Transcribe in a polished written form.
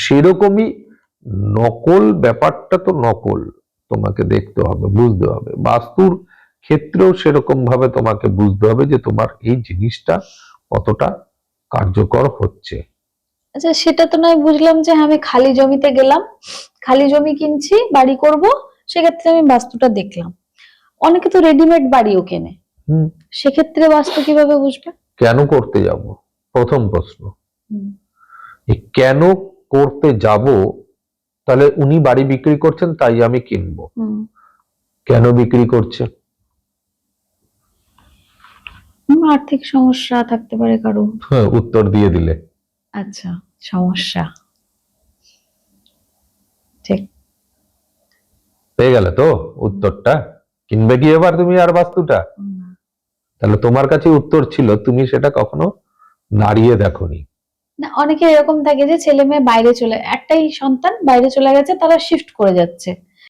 সেরকমই নকল ব্যাপারটা তো নকল, তোমাকে দেখতে হবে, বুঝতে হবে। বাস্তুর ক্ষেত্রেও সেরকম ভাবে তোমাকে বুঝতে হবে যে তোমার এই জিনিসটা কতটা কার্যকর হচ্ছে। আচ্ছা, সেটা তো নয়, বুঝলাম যে আমি খালি জমিতে গেলাম, খালি জমি কিনছি, বাড়ি করব, সেক্ষেত্রে আমি বাস্তুটা দেখলাম। অনেকে তো রেডিমেড বাড়িও কেনে, সেক্ষেত্রে বাস্তু কিভাবে বুঝবে? কেন করতে যাব, প্রথম প্রশ্ন। হুম। এই কেন করতে যাব, তাহলে উনি বাড়ি বিক্রি করছেন তাই আমি কিনবো, কেন বিক্রি করছে? আর্থিক সমস্যা থাকতে পারে কারো। হ্যাঁ, উত্তর দিয়ে দিলে। আচ্ছা, সমস্যা, ঠিক পেয়ে গেলে তো উত্তরটা। কিনবে কি এবার তুমি আর বাস্তুটা? তাহলে তোমার কাছে উত্তর ছিল, তুমি সেটা কখনো নাড়িয়ে দেখোনি। না, অনেকে এরকম থাকে যে ছেলে মেয়ে বাইরে চলে, একটাই সন্তান বাইরে চলে গেছে, তারা শিফট করে যাচ্ছে,